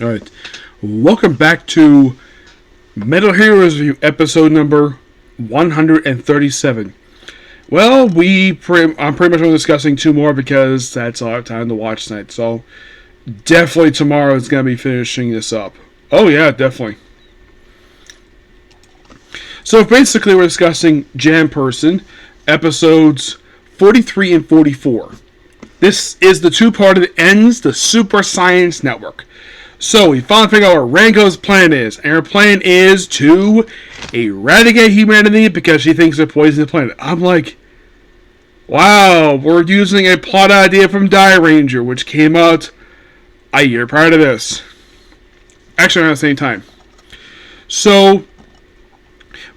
Alright, welcome back to Metal Heroes Review, episode number 137. Well, I'm pretty much only discussing two more because that's all I have time to watch tonight, so definitely tomorrow is going to be finishing this up. Oh yeah, definitely. So basically we're discussing Janperson, episodes 43 and 44. This is the two-part that ends the Super Science Network. So we finally figure out what Ranko's plan is. And her plan is to eradicate humanity because she thinks they're poisoning the planet. I'm like, wow, we're using a plot idea from Die Ranger, which came out a year prior to this. Actually, around the same time. So,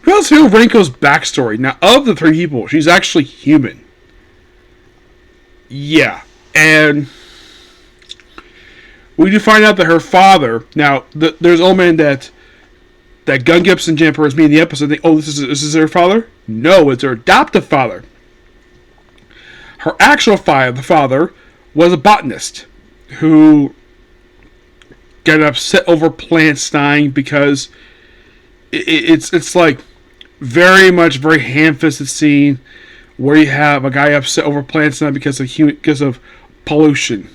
we also know Ranko's backstory. Now, of the three people, she's actually human. Yeah, and we do find out that her father. Now, there's old man that Gun Gibson Janperson me in the episode. Think, oh, this is her father? No, it's her adoptive father. Her actual father was a botanist who got upset over plants dying because it's like very ham-fisted scene where you have a guy upset over plants dying because of pollution.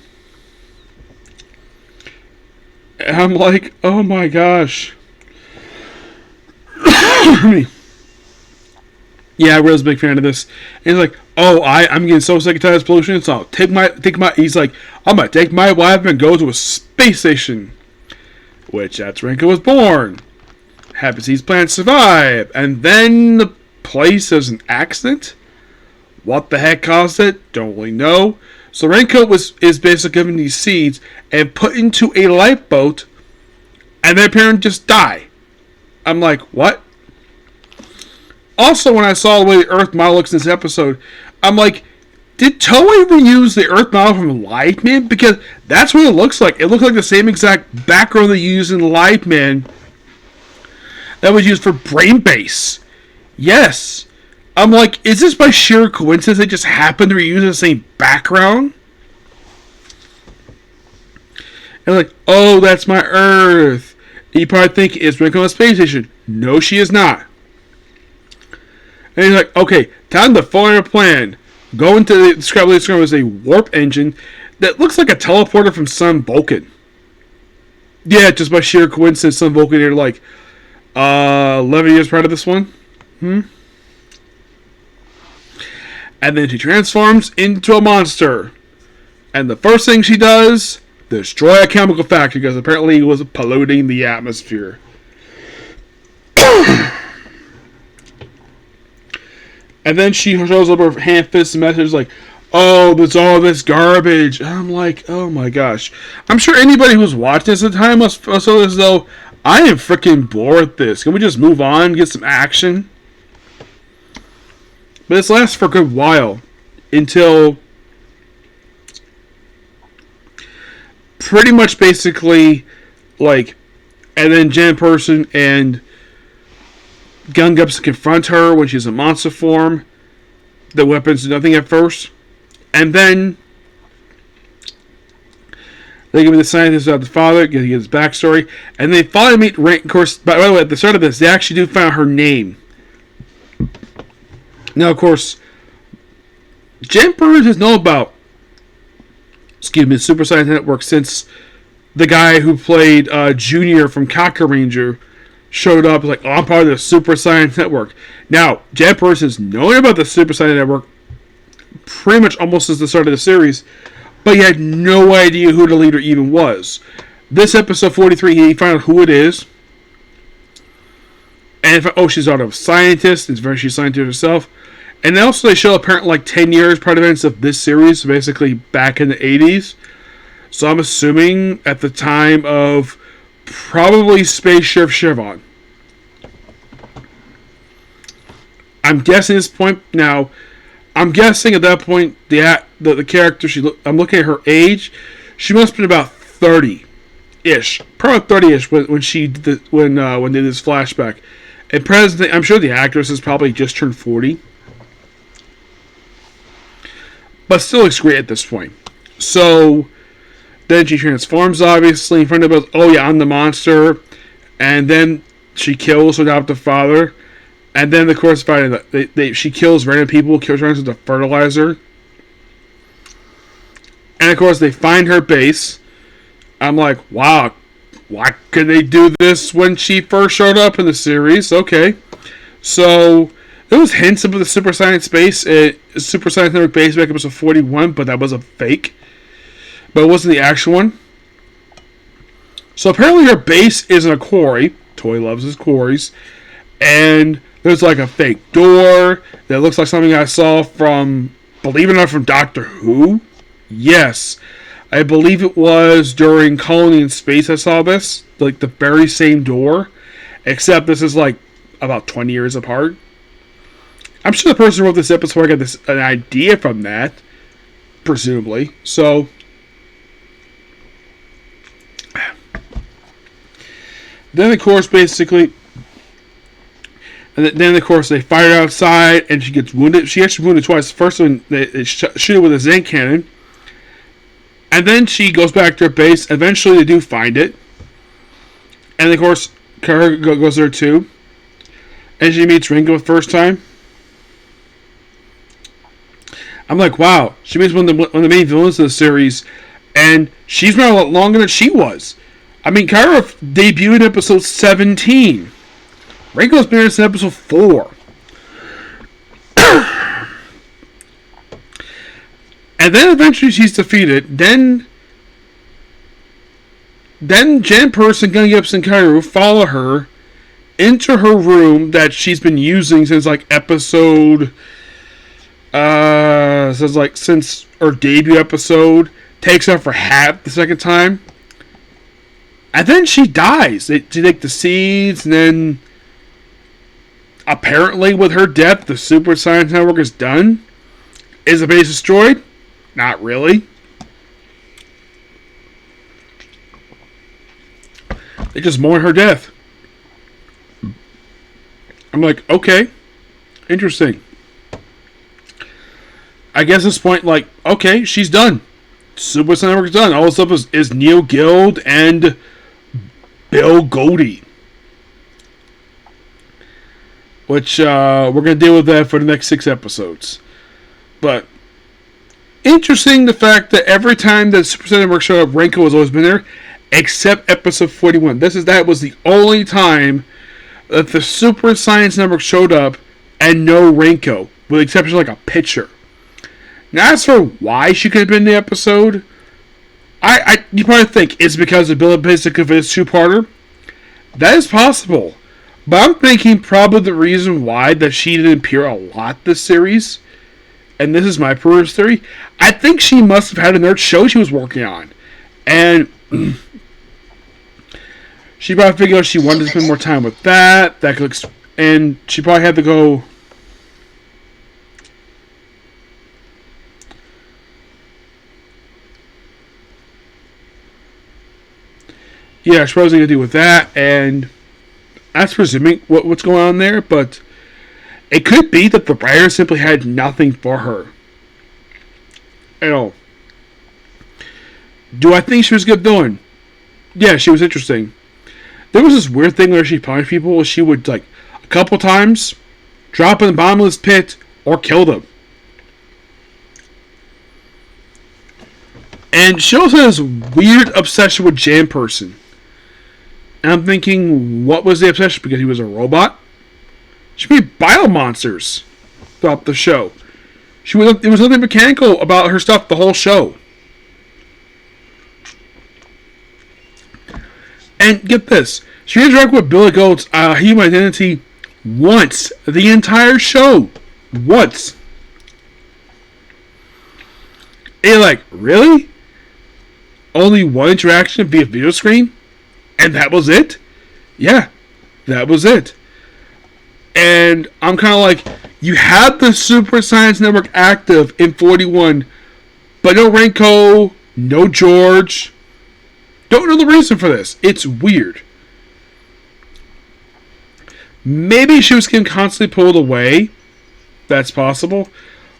And I'm like, oh my gosh. Yeah, I was a big fan of this. And he's like, oh, I'm getting so sick and tired of this pollution, so I'll take my he's like, I'm gonna take my wife and go to a space station. Which that's where Ranko was born. Happens these plants survive. And then the place has an accident. What the heck caused it? Don't really know. So Ranko is basically given these seeds and put into a lifeboat, and their parents just die. I'm like, what? Also, when I saw the way the Earth model looks in this episode, I'm like, did Toei reuse the Earth model from Live Man? Because that's what it looks like. It looks like the same exact background they used in Live Man that was used for Brain Base. Yes. I'm like, is this by sheer coincidence they just happened to reuse the same background? And like, oh, that's my Earth. And you probably think it's Ranko on a space station. No, she is not. And he's like, okay, time to follow your plan. Go into the describe as a warp engine that looks like a teleporter from Sun Vulcan. Yeah, just by sheer coincidence, Sun Vulcan here like 11 years prior to this one. And then she transforms into a monster. And the first thing she does, destroy a chemical factory because apparently it was polluting the atmosphere. And then she shows up her hand-fisted message like, oh, there's all this garbage. And I'm like, oh my gosh. I'm sure anybody who's watching this at the time must feel as though I am freaking bored with this. Can we just move on and get some action? But this lasts for a good while until pretty much basically like, and then Janperson and Gun Gibson confront her when she's in monster form. The weapons do nothing at first. And then they give me the scientist about the father, get his backstory, and they finally meet Rank. Of course, by the way, at the start of this, they actually do find out her name. Now, of course, Janperson has known about, Super Science Network since the guy who played Junior from Kaku Ranger showed up. Like, oh, I'm part of the Super Science Network. Now, Janperson has known about the Super Science Network pretty much almost since the start of the series, but he had no idea who the leader even was. This episode 43, he found out who it is. And she's out of a scientist. She's a scientist herself. And also they show apparently like 10 years prior to events of this series, basically back in the 80s. So I'm assuming at the time of probably Space Sheriff Chevron. I'm guessing at this point now. I'm guessing at that point the character I'm looking at her age. She must have been about 30-ish, probably 30-ish when she did when they did this flashback. And presently, I'm sure the actress has probably just turned 40. But still looks great at this point. So, Then she transforms, obviously, in front of us. Oh, yeah, I'm the monster. And then she kills her adoptive father. And then, of course, she kills random people, turns into fertilizer. And, of course, they find her base. I'm like, wow, why could they do this when she first showed up in the series? Okay. So, there was hints of the Super Science base, Super Science Network base back in episode 41, but that was a fake. But it wasn't the actual one. So apparently her base is in a quarry. Toy loves his quarries. And there's like a fake door that looks like something I saw from, believe it or not, from Doctor Who. Yes. I believe it was during Colony in Space I saw this. Like the very same door. Except this is like about 20 years apart. I'm sure the person who wrote this episode got an idea from that. Presumably. So... Then, of course, basically... And then, of course, they fire her outside, and she gets wounded. She actually wounded twice. First one, they shoot her with a Zen cannon. And then she goes back to her base. Eventually, they do find it. And, of course, Kara goes there, too. And she meets Ringo the first time. I'm like, wow. She meets one of the main villains of the series. And she's been a lot longer than she was. I mean, Kara debuted in episode 17. Ringo's been in episode 4. And then eventually she's defeated. Then Janperson, Gungips, and Kairu follow her into her room that she's been using since like episode... since her debut episode. Takes her for half the second time. And then she dies. They take the seeds, and then apparently with her death, the Super Science Network is done. Is the base destroyed? Not really. They just mourn her death. I'm like, okay. Interesting. I guess at this point, like, okay, she's done. Super Science Network is done. All this stuff is Neo Guild and Bill Goldie, which we're going to deal with that for the next 6 episodes. But interesting the fact that every time that Super Saiyan Network showed up, Renko has always been there, except episode 41. That was the only time that the Super Science Network showed up and no Renko, with the exception of like a picture. Now, as for why she could have been in the episode, you probably think it's because of Bill basically for this 2-parter. That is possible. But I'm thinking probably the reason why that she didn't appear a lot this series, and this is my first theory, I think she must have had another show she was working on. And she probably figured out she wanted to spend more time with that. And she probably had to go... Yeah, she probably going to deal with that, and that's presuming what's going on there, but it could be that the writer simply had nothing for her at all. Do I think she was good villain? Yeah, she was interesting. There was this weird thing where she punished people. She would, like, a couple times drop in the bottomless pit or kill them. And she also has a weird obsession with Janperson. And I'm thinking, what was the obsession? Because he was a robot? She made bio-monsters throughout the show. There was nothing mechanical about her stuff the whole show. And get this. She interacted with Billy Goat's human identity once. The entire show. Once. And you're like, really? Only one interaction via video screen? And that was it? Yeah, that was it. And I'm kind of like, you had the Super Science Network active in 41, but no Renko, no George. Don't know the reason for this. It's weird. Maybe she was getting constantly pulled away. That's possible.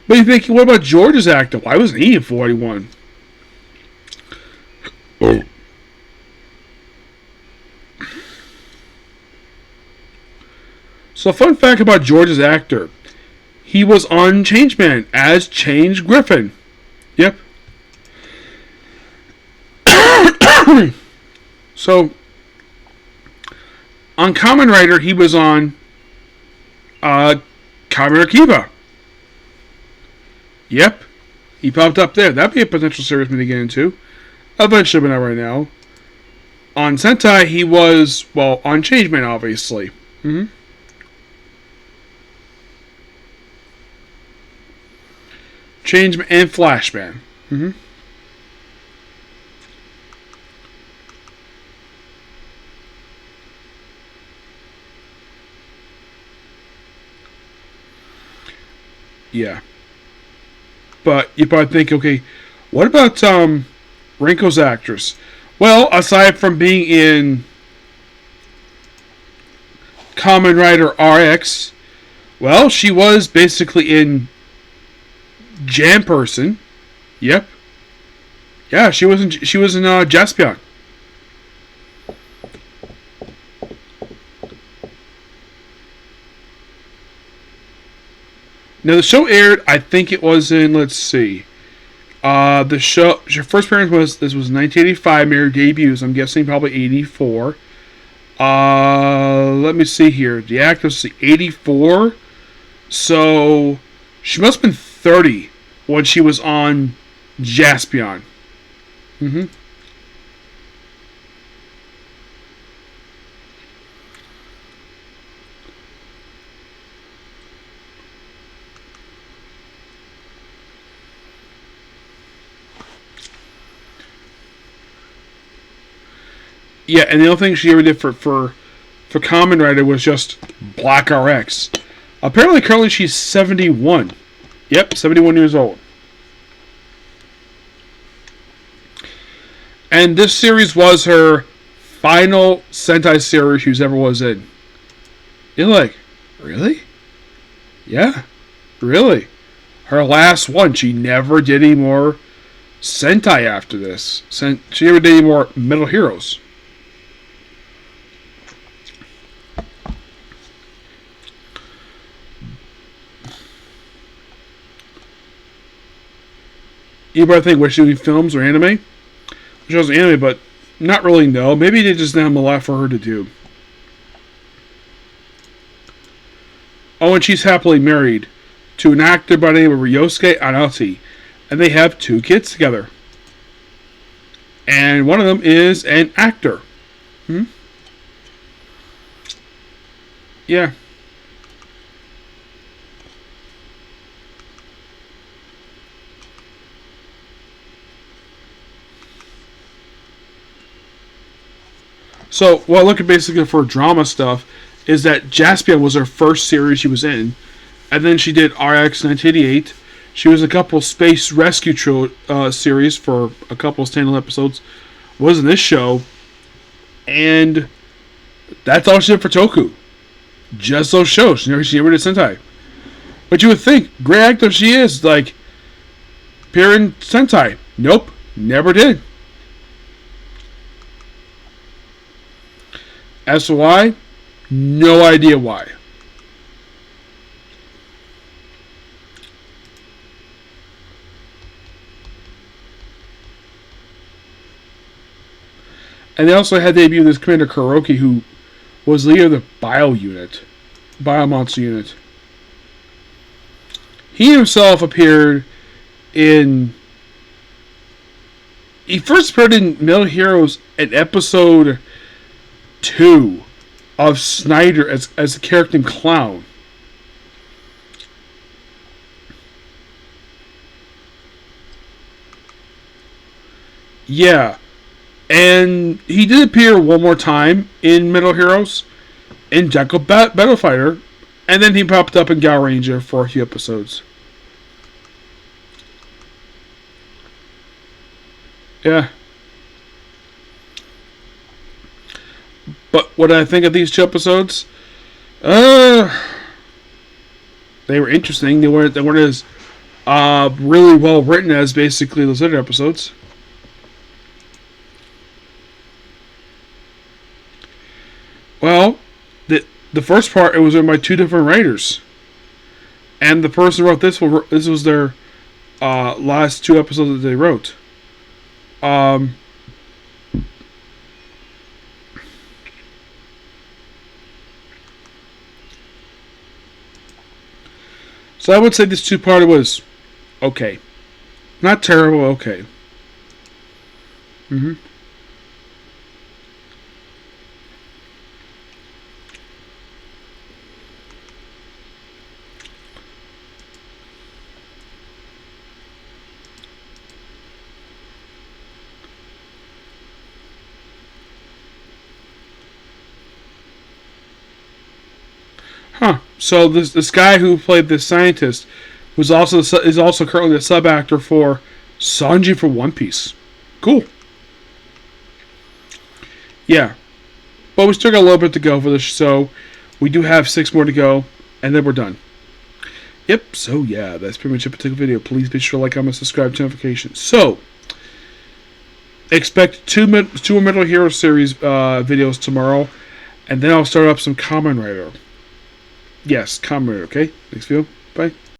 But you're thinking, what about George's active? Why wasn't he in 41? So, fun fact about George's actor. He was on Changeman as Change Griffin. Yep. So, on Kamen Rider, he was on Kamen Kiba. Yep. He popped up there. That'd be a potential series to get into. Eventually, but not right now. On Sentai, he was, well, on Changeman, obviously. Mm-hmm. Changeman and Flashman. Mm-hmm. Yeah. But you probably think, okay, what about Renko's actress? Well, aside from being in Kamen Rider RX, well, she was basically in Janperson. Yep. Yeah, she was in Jaspion. Now the show aired, I think it was in, let's see. The show, her first appearance was 1985, made her debuts, I'm guessing probably 84. Let me see here. The actress is 84. So she must have been 30 when she was on Jaspion. Mm-hmm. Yeah, and the only thing she ever did for Kamen Rider was just Black RX. Apparently, currently she's 71. Yep, 71 years old. And this series was her final Sentai series she ever was in. You're like, really? Yeah, really. Her last one. She never did any more Sentai after this. She never did any more Metal Heroes. You probably think, was she doing films or anime? She was anime, but not really, no. Maybe they just didn't have a lot for her to do. Oh, and she's happily married to an actor by the name of Ryosuke Anati. And they have 2 kids together. And one of them is an actor. Yeah. So, what I look at basically for drama stuff is that Jaspion was her first series she was in. And then she did RX 1988. She was in a couple Space Rescue series for a couple of standalone episodes. Was in this show. And that's all she did for Toku. Just those shows. She never did Sentai. But you would think, great actor she is, like, appear in Sentai. Nope, never did. As to why, no idea why. And they also had debut this Commander Kuroki, who was leader of the Biomonster unit. He himself appeared in... He first appeared in Metal Heroes in episode 2 of Snyder as a character named Clown. Yeah. And he did appear one more time in Metal Heroes in Jackal Battle Fighter. And then he popped up in Gal Ranger for a few episodes. Yeah. But what I think of these 2 episodes, they were interesting. They weren't as really well written as basically those other episodes. The first part, it was written by two different writers, and the person who wrote this was their last two episodes that they wrote. So I would say this two-parter was okay. Not terrible, okay. Mm-hmm. Huh. So this guy who played this scientist is also currently the sub actor for Sanji for One Piece. Cool. Yeah. But we still got a little bit to go for this, so we do have 6 more to go, and then we're done. Yep, so yeah, that's pretty much it for the video. Please be sure to like, comment, subscribe, to notifications. So, expect two more Metal Hero series videos tomorrow, and then I'll start up some Kamen Rider. Yes, Kamen Rider, okay? Next video, bye.